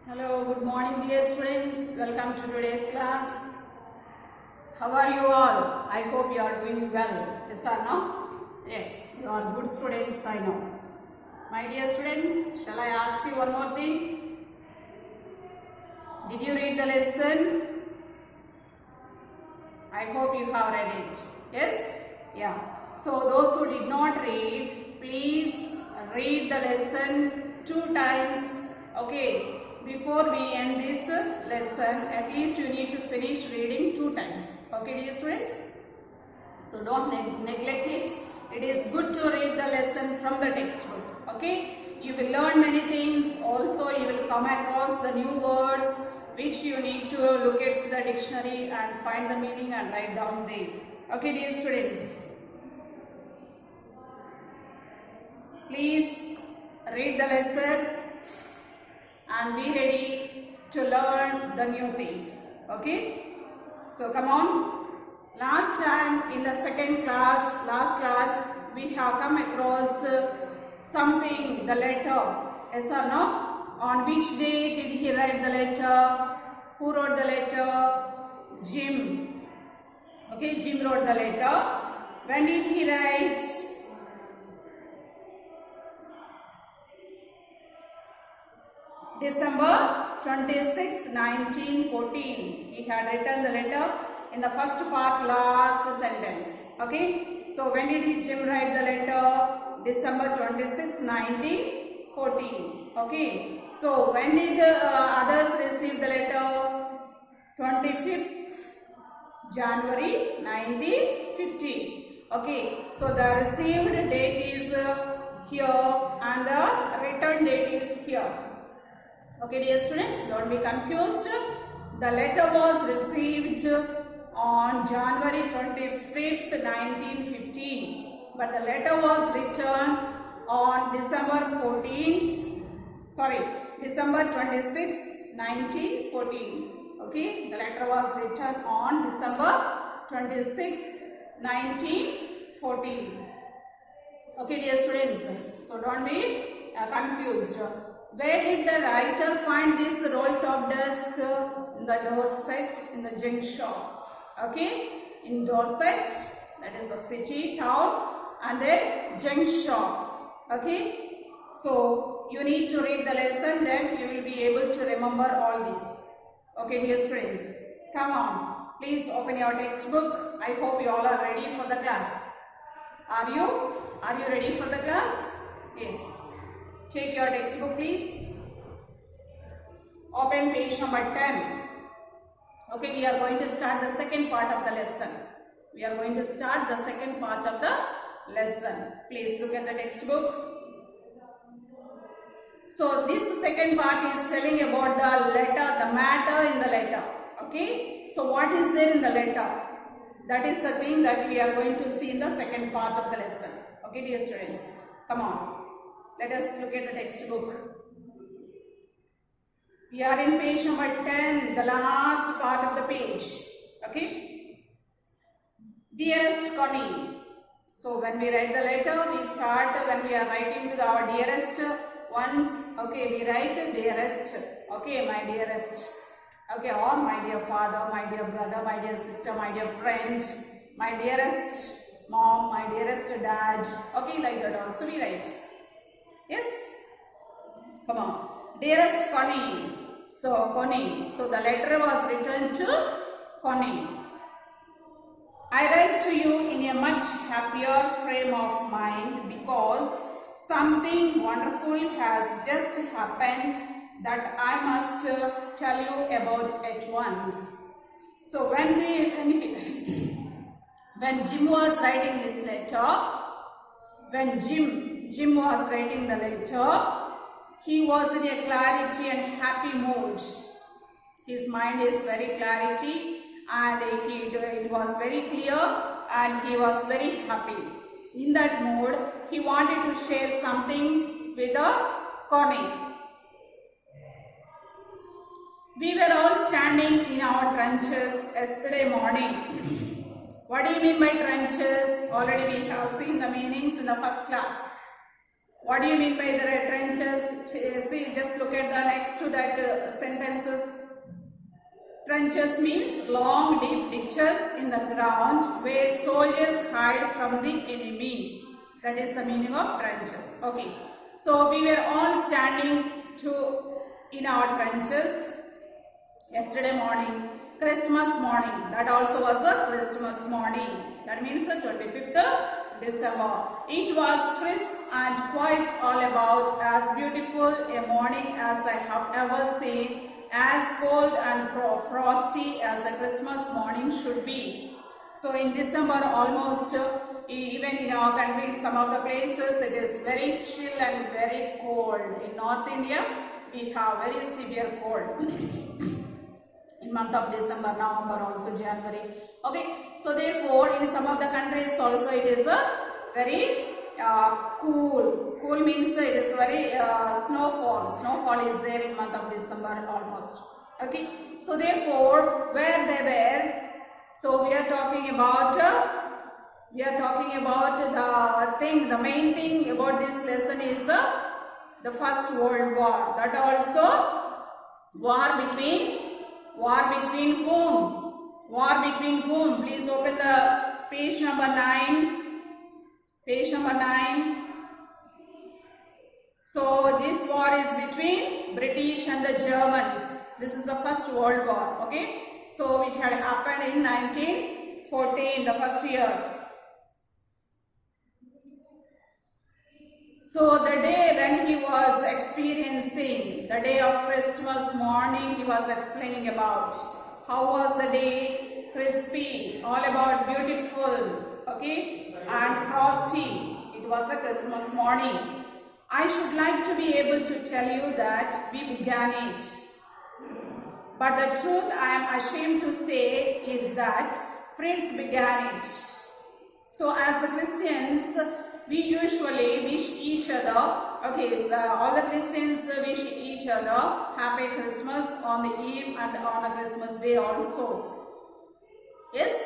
Hello, good morning dear students. Welcome to today's class. How are you all? I hope you are doing well. Yes or no? Yes, you are good students, I know. My dear students, shall I ask you one more thing? Did you read the lesson? I hope you have read it. Yes? Yeah. So those who did not read, please read the lesson 2 times. Okay. Before we end this lesson, at least you need to finish reading 2 times. Okay, dear students? So don't neglect it. It is good to read the lesson from the textbook. Okay? You will learn many things. Also, you will come across the new words which you need to look at the dictionary and find the meaning and write down there. Okay, dear students? Please read the lesson and be ready to learn the new things. Okay? So come on. Last time in the last class, we have come across something, the letter. Yes or no? On which day did he write the letter? Who wrote the letter? Jim. Okay, Jim wrote the letter. When did he write? December 26, 1914. He had written the letter in the first part, last sentence. Okay. So when did Jim write the letter? December 26, 1914. Okay. So when did others receive the letter? 25th January 1915. Okay. So the received date is here and the return date is here. Okay, dear students, don't be confused. The letter was received on January 25th, 1915. But the letter was written on December 26th, 1914. Okay, the letter was written on December 26th, 1914. Okay, dear students, so don't be confused. Where did the writer find this roll-top desk? In the Dorset, in the junk shop. Okay, in Dorset, that is a city, town, and then junk shop. Okay, so you need to read the lesson, then you will be able to remember all this. Okay, dear friends, come on. Please open your textbook. I hope you all are ready for the class. Are you? Are you ready for the class? Yes. Take your textbook, please. Open page number 10. Okay, we are going to start the second part of the lesson. Please look at the textbook. So this second part is telling about the letter, the matter in the letter. Okay. So what is there in the letter? That is the thing that we are going to see in the second part of the lesson. Okay, dear students. Come on. Let us look at the textbook. We are in page number 10, the last part of the page. Okay. Dearest Connie. So when we write the letter, we start when we are writing to our dearest ones. Okay, we write dearest. Okay, my dearest. Okay, or my dear father, my dear brother, my dear sister, my dear friend, my dearest mom, my dearest dad. Okay, like that also we write. Yes? Come on. Dearest Connie. So, Connie. So, the letter was written to Connie. I write to you in a much happier frame of mind because something wonderful has just happened that I must tell you about at once. So, when Jim was writing this letter, Jim was writing the letter, he was in a clarity and happy mood. His mind is very clarity and it was very clear and he was very happy. In that mood, he wanted to share something with Connie. We were all standing in our trenches yesterday morning. What do you mean by trenches? Already we have seen the meanings in the first class. What do you mean by the trenches? See, just look at the next to that sentences. Trenches means long deep ditches in the ground where soldiers hide from the enemy. That is the meaning of trenches. Okay. So we were all standing in our trenches yesterday morning, Christmas morning. That also was a Christmas morning. That means the 25th December. It was crisp and quite all about as beautiful a morning as I have ever seen, as cold and frosty as a Christmas morning should be. So in December almost, even in our country, in some of the places, it is very chill and very cold. In North India, we have very severe cold. In month of December, November, also January. Okay, so therefore, in some of the countries also it is a very cool. Cool means it is very snowfall. Snowfall is there in month of December almost. Okay, so therefore, where they were. So we are talking about the main thing about this lesson is the First World War. That also war between whom? War between whom? Please open the page number 9. Page number 9. So this war is between British and the Germans. This is the First World War. Okay. So which had happened in 1914, the first year. So the day when he was experiencing, the day of Christmas morning, he was explaining about how was the day, crispy, all about beautiful, okay, and frosty. It was a Christmas morning. I should like to be able to tell you that we began it. But the truth I am ashamed to say is that Fritz began it. So as Christians, we usually wish each other, okay, so all the Christians wish each other Happy Christmas on the eve and on a Christmas day also. Yes?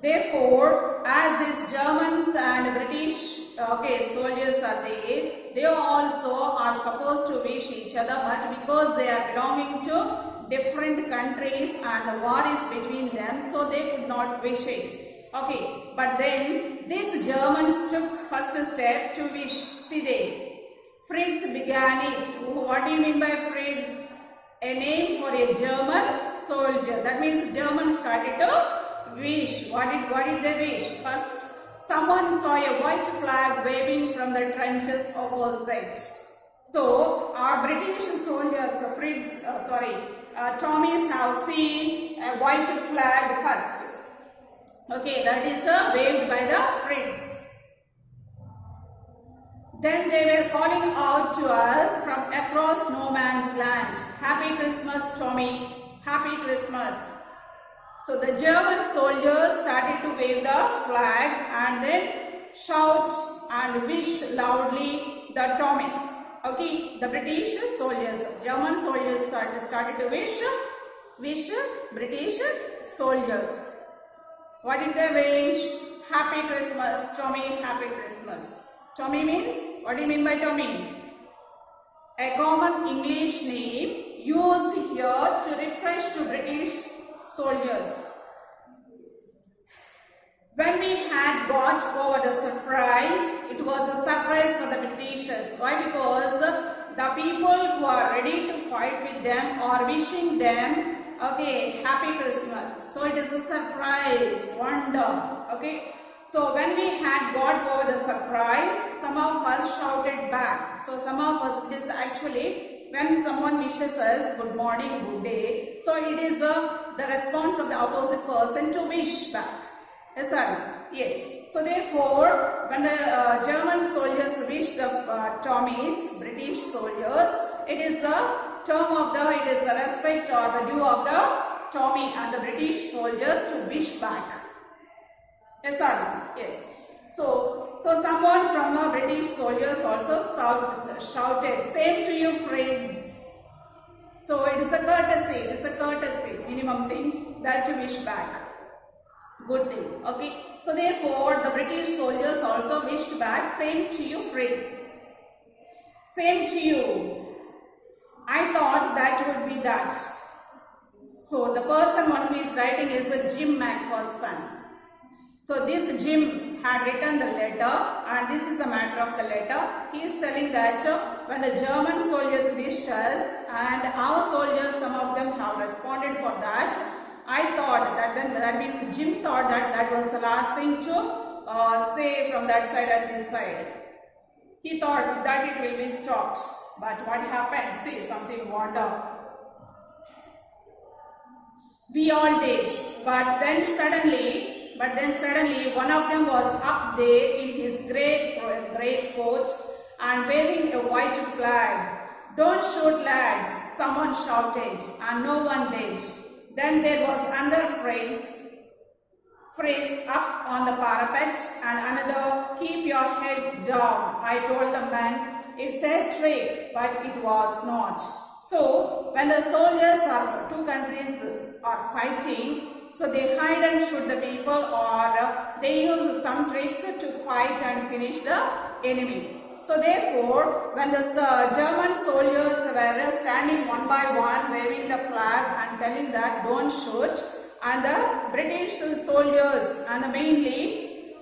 Therefore, as these Germans and British, okay, soldiers are there, they also are supposed to wish each other, but because they are belonging to different countries and the war is between them, so they could not wish it. Okay, but then these Germans took first step to wish. See there, Fritz began it. What do you mean by Fritz? A name for a German soldier. That means Germans started to wish. What did they wish? First, someone saw a white flag waving from the trenches opposite. So our British soldiers, Tommies have seen a white flag first. Okay, that is waved by the Fritz. Then they were calling out to us from across no man's land. Happy Christmas, Tommy. Happy Christmas. So the German soldiers started to wave the flag and then shout and wish loudly the Tommies. Okay, the British soldiers, German soldiers started to wish British soldiers. What did they wish? Happy Christmas, Tommy, Happy Christmas. Tommy means, what do you mean by Tommy? A common English name used here to refer to British soldiers. When we had got over the surprise, it was a surprise for the Britishers. Why? Because the people who are ready to fight with them are wishing them, okay, Happy Christmas. So it is a surprise, wonder, okay. So when we had got over the surprise, some of us shouted back. So some of us, it is actually when someone wishes us good morning, good day. So it is the response of the opposite person to wish back. Yes, sir. Yes. So therefore, when the German soldiers wish the Tommies, British soldiers, it is the respect or the due of the Tommy and the British soldiers to wish back. Yes, sir. Yes. So someone from the British soldiers also shouted, "Same to you, friends." So it is a courtesy, minimum thing that to wish back. Good thing. Okay. So therefore, the British soldiers also wished back, "Same to you, friends." Same to you. I thought that would be that. So the person one who is writing is Jim McPherson. So this Jim had written the letter, and this is the matter of the letter. He is telling that when the German soldiers wished us, and our soldiers, some of them have responded for that. I thought that means Jim thought that was the last thing to say from that side and this side. He thought that it will be stopped. But what happened? See, something wonder. We all did. But then suddenly one of them was up there in his great coat and waving a white flag. Don't shoot, lads, someone shouted, and no one did. Then there was another phrase up on the parapet, and another, keep your heads down. I told the man, it's a trick, but it was not. So when the soldiers of two countries are fighting, so they hide and shoot the people, or they use some tricks to fight and finish the enemy. So therefore, when the German soldiers were standing one by one, waving the flag and telling that don't shoot, and the British soldiers, and mainly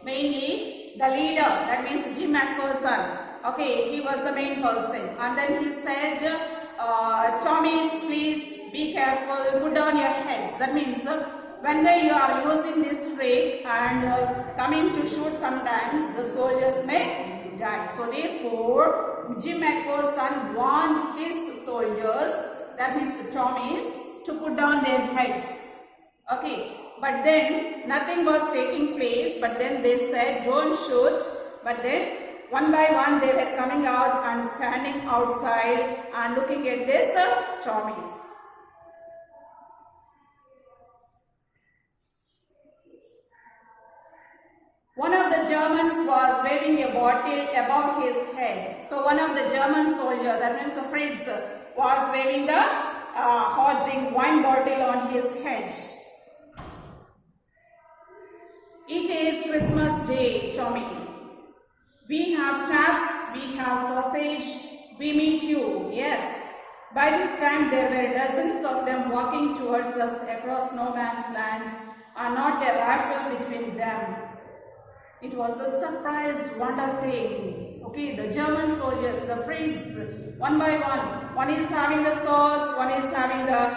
the leader, that means Jim McPherson, okay, he was the main person, and then he said, Tommies, please be careful, put down your heads. That means when you are using this trick and coming to shoot, sometimes the soldiers may die. So therefore, Jim McPherson warned his soldiers, that means the Tommies, to put down their heads. Okay, but then nothing was taking place, but then they said don't shoot, but then one by one they were coming out and standing outside and looking at this Tommies. One of the Germans was waving a bottle above his head. So one of the German soldiers, that means Fritz, was waving the hot drink wine bottle on his head. It is Christmas Day, Tommy. We have snaps, we have sausage, we meet you, yes. By this time there were dozens of them walking towards us across no man's land, and not a rifle between them. It was a surprise wonder thing. Okay, the German soldiers, the Fritz, one by one is having the sauce, one is having the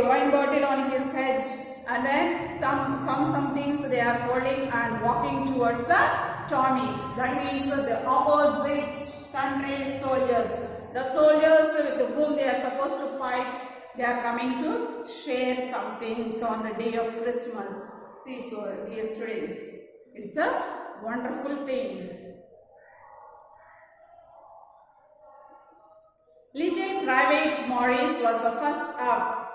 wine bottle on his head, and then some things they are holding and walking towards the Tommies. That means the opposite country's soldiers. The soldiers with whom they are supposed to fight, they are coming to share some things on the day of Christmas. See, so dear students, it's a wonderful thing. Little Private Morris was the first up.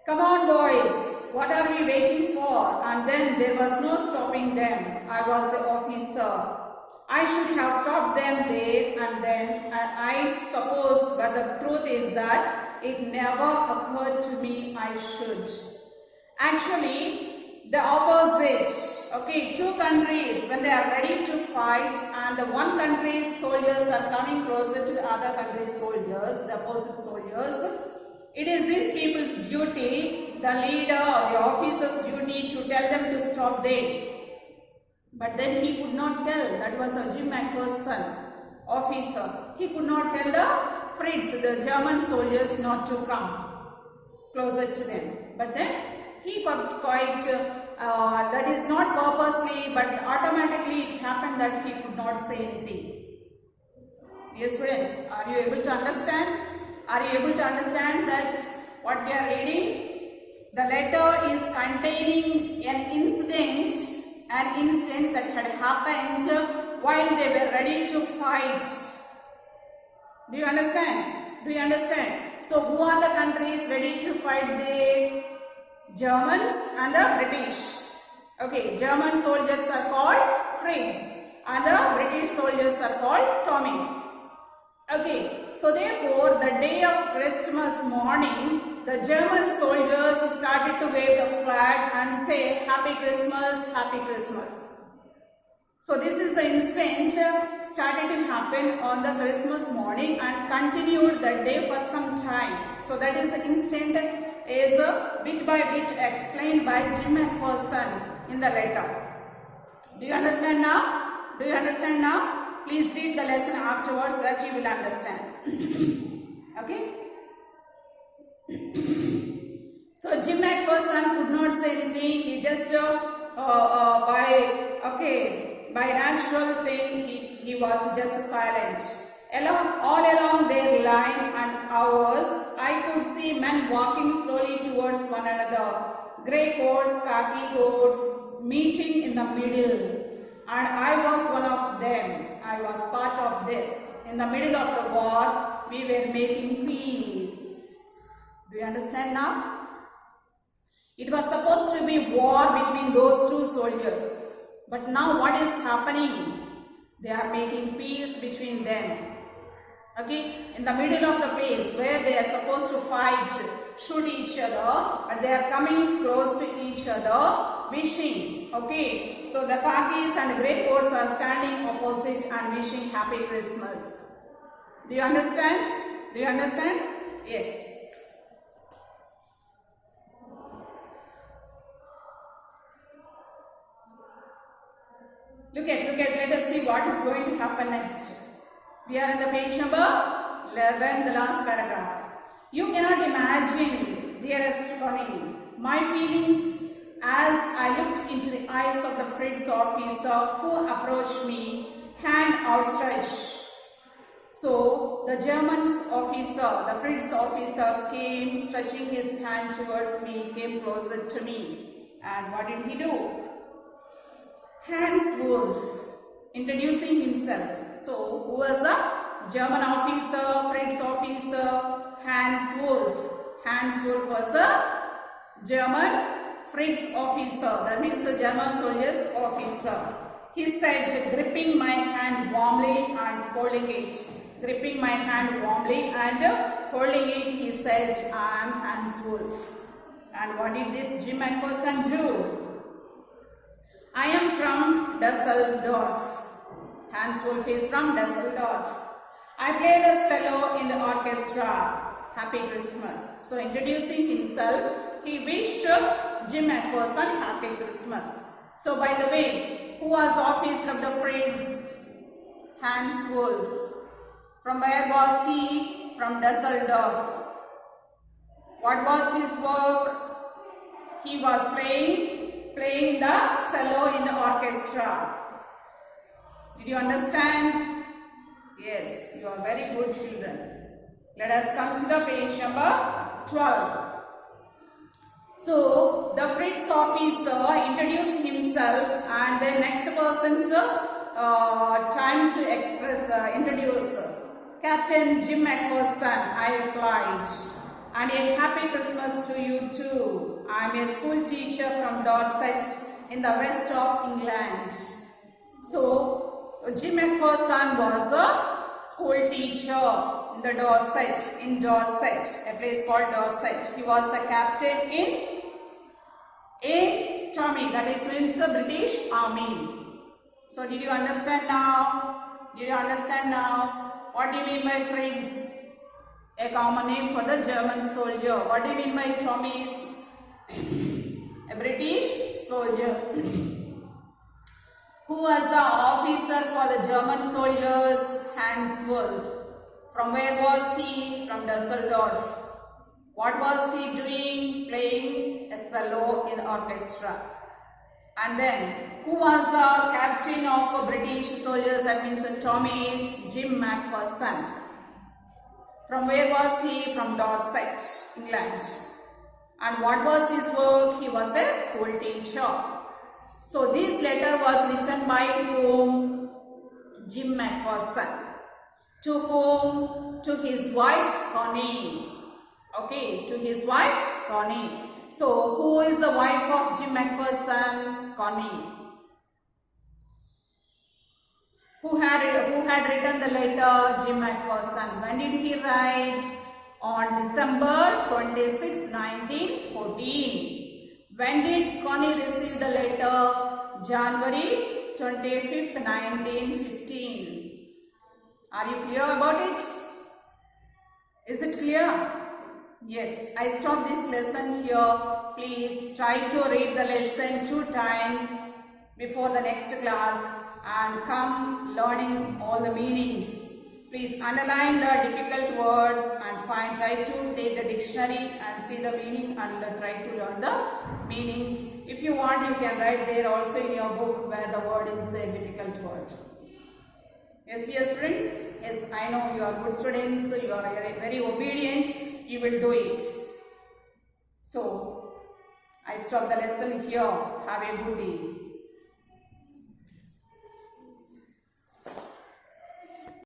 Come on boys, what are we waiting for? And then there was no stopping them. I was the officer. I should have stopped them there and then, and I suppose, but the truth is that it never occurred to me I should. Actually, the opposite. Okay, two countries, when they are ready to fight and the one country's soldiers are coming closer to the other country's soldiers, the opposite soldiers, it is these people's duty, the leader or the officer's duty, to tell them to stop there. But then he could not tell. That was the Jim McPherson officer. He could not tell the Fritz, the German soldiers, not to come closer to them. But then he got quite, that is not purposely, but automatically it happened that he could not say anything. Dear students, are you able to understand? Are you able to understand that what we are reading? The letter is containing an incident that had happened while they were ready to fight. Do you understand? Do you understand? So who are the countries ready to fight? The Germans and the British. Okay, German soldiers are called Fritz and the British soldiers are called Tommies. Okay, so therefore the day of Christmas morning, the German soldiers started to wave the flag and say Happy Christmas, Happy Christmas. So this is the incident started to happen on the Christmas morning and continued the day for some time. So that is the incident is bit by bit explained by Jim McPherson in the letter. Do you understand now? Do you understand now? Please read the lesson afterwards that you will understand. Okay? So Jim McPherson could not say anything. He just by natural thing he was just silent. All along their line and ours, I could see men walking slowly towards one another. Grey coats, khaki coats, meeting in the middle. And I was one of them. I was part of this. In the middle of the war, we were making peace. Do you understand now? It was supposed to be war between those two soldiers. But now what is happening? They are making peace between them. Okay? In the middle of the place where they are supposed to fight, shoot each other, but they are coming close to each other, wishing. Okay? So the khakis and grey coats are standing opposite and wishing Happy Christmas. Do you understand? Do you understand? Yes. Look at, let us see what is going to happen next. We are in the page number 11, the last paragraph. You cannot imagine, dearest Connie, my feelings as I looked into the eyes of the Fritz officer who approached me, hand outstretched. So the German officer, the Fritz officer came stretching his hand towards me, came closer to me. And what did he do? Hans Wolf, introducing himself. So, who was the German officer, Fritz officer? Hans Wolf. Hans Wolf was the German Fritz officer. That means the German soldier's officer. He said, gripping my hand warmly and holding it. Gripping my hand warmly and holding it, he said, I am Hans Wolf. And what did this Jim McPherson do? I am from Dusseldorf. Hans Wolf is from Dusseldorf. I play the cello in the orchestra. Happy Christmas. So introducing himself, he wished Jim McPherson Happy Christmas. So by the way, who was officer of the Fritz? Hans Wolf. From where was he? From Dusseldorf. What was his work? He was playing the cello in the orchestra. Did you understand? Yes, you are very good children. Let us come to the page number 12. So, the Fritz officer introduced himself and the next person's time to introduce. Captain Jim McPherson, I replied. And a happy Christmas to you too. I am a school teacher from Dorset in the west of England. So, Jim McPherson was a school teacher in Dorset, a place called Dorset. He was the captain in a Tommy, that is means the British Army. So, did you understand now? Did you understand now? What do you mean by Fritz? A common name for the German soldier. What do you mean by Tommies? A British soldier. Who was the officer for the German soldiers? Hans Wolf. From where was he? From Dusseldorf. What was he doing? Playing a cello in the orchestra. And then, who was the captain of British soldiers? That means Tommies? Jim McPherson. From where was he? From Dorset, England. And what was his work? He was a school teacher. So this letter was written by whom? Jim McPherson. To whom? To his wife Connie. Okay, to his wife Connie. So who is the wife of Jim McPherson? Connie. Who had written the letter? Jim McPherson. When did he write? On December 26, 1914. When did Connie receive the letter? January 25th, 1915. Are you clear about it? Is it clear? Yes, I stop this lesson here. Please try to read the lesson 2 times before the next class and come learning all the meanings. Please underline the difficult words and try to take the dictionary and see the meaning and try to learn the meanings. If you want, you can write there also in your book where the word is the difficult word. Yes, dear friends. Yes, I know you are good students. You are very obedient. You will do it. So, I stop the lesson here. Have a good day.